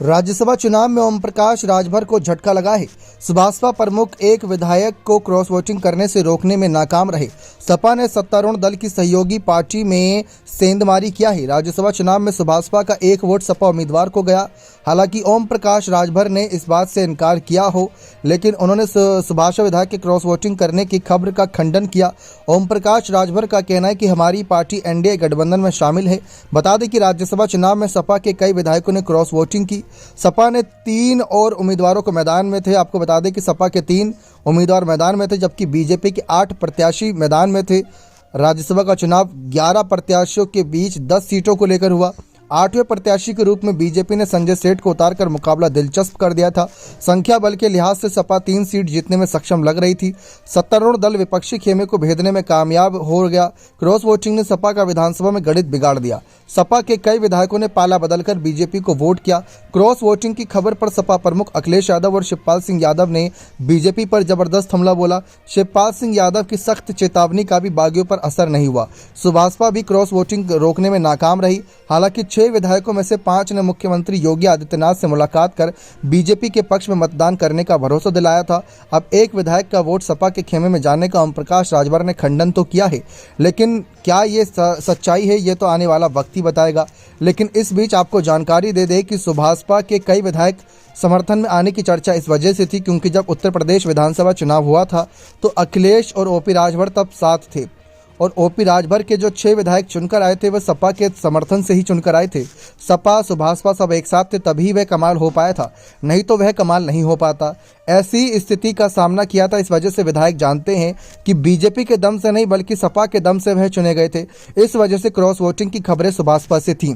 राज्यसभा चुनाव में ओम प्रकाश राजभर को झटका लगा है। सुभाषपा प्रमुख एक विधायक को क्रॉस वोटिंग करने से रोकने में नाकाम रहे। सपा ने सत्तारूढ़ दल की सहयोगी पार्टी में सेंधमारी किया है। राज्यसभा चुनाव में सुभाषपा का एक वोट सपा उम्मीदवार को गया। हालांकि ओम प्रकाश राजभर ने इस बात से इनकार किया हो, लेकिन उन्होंने सुभाषपा विधायक के क्रॉस वोटिंग करने की खबर का खंडन किया। ओम प्रकाश राजभर का कहना है कि हमारी पार्टी एनडीए गठबंधन में शामिल है। बता दें कि राज्यसभा चुनाव में सपा के कई विधायकों ने क्रॉस वोटिंग की। सपा ने 3 और उम्मीदवारों को मैदान में थे। आपको बता दें कि सपा के 3 उम्मीदवार मैदान में थे, जबकि बीजेपी के 8 प्रत्याशी मैदान में थे। राज्यसभा का चुनाव 11 प्रत्याशियों के बीच 10 सीटों को लेकर हुआ। 8वें प्रत्याशी के रूप में बीजेपी ने संजय सेठ को उतारकर मुकाबला दिलचस्प कर दिया था। संख्या बल के लिहाज से सपा 3 सीट जीतने में सक्षम लग रही थी। सत्तारूढ़ दल विपक्षी खेमे को भेदने में कामयाब हो गया। क्रॉस वोटिंग ने सपा का विधानसभा में गणित बिगाड़ दिया। सपा के कई विधायकों ने पाला बदलकर बीजेपी को वोट किया। क्रॉस वोटिंग की खबर पर सपा प्रमुख अखिलेश यादव और शिवपाल सिंह यादव ने बीजेपी पर जबरदस्त हमला बोला। शिवपाल सिंह यादव की सख्त चेतावनी का भी बागियों पर असर नहीं हुआ। सुभाषपा भी क्रॉस वोटिंग रोकने में नाकाम रही। हालांकि 6 विधायकों में से 5 ने मुख्यमंत्री योगी आदित्यनाथ से मुलाकात कर बीजेपी के पक्ष में मतदान करने का भरोसा दिलाया था। अब एक विधायक का वोट सपा के खेमे में जाने का ओम प्रकाश राजभर ने खंडन तो किया है, लेकिन क्या ये सच्चाई है, ये तो आने वाला वक्त ही बताएगा। लेकिन इस बीच आपको जानकारी दे दें कि सुभाषपा के कई विधायक समर्थन में आने की चर्चा इस वजह से थी क्योंकि जब उत्तर प्रदेश विधानसभा चुनाव हुआ था तो अखिलेश और ओपी राजभर तब साथ थे, और ओपी राजभर के जो 6 विधायक चुनकर आए थे वह सपा के समर्थन से ही चुनकर आए थे। सपा सुभाषपा सब एक साथ थे, तभी वह कमाल हो पाया था, नहीं तो वह कमाल नहीं हो पाता। ऐसी स्थिति का सामना किया था। इस वजह से विधायक जानते हैं कि बीजेपी के दम से नहीं बल्कि सपा के दम से वह चुने गए थे। इस वजह से क्रॉस वोटिंग की खबरें सुभाषपा से थीं।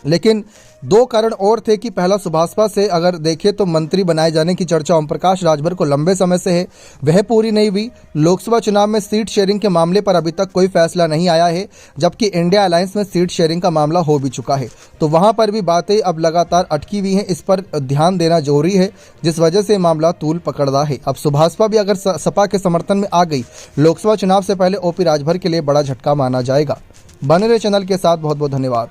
लेकिन 2 कारण और थे कि पहला, सुभाषपा से अगर देखें तो मंत्री बनाए जाने की चर्चा ओम प्रकाश राजभर को लंबे समय से है, वह पूरी नहीं हुई। लोकसभा चुनाव में सीट शेयरिंग के मामले पर अभी तक कोई फैसला नहीं आया है, जबकि इंडिया अलायंस में सीट शेयरिंग का मामला हो भी चुका है, तो वहां पर भी बातें अब लगातार अटकी हुई हैं। इस पर ध्यान देना जरूरी है, जिस वजह से मामला तूल पकड़ रहा है। अब सुभाषपा भी अगर सपा के समर्थन में आ गई लोकसभा चुनाव से पहले ओपी राजभर के लिए बड़ा झटका माना जाएगा। बने रहे चैनल के साथ। बहुत बहुत धन्यवाद।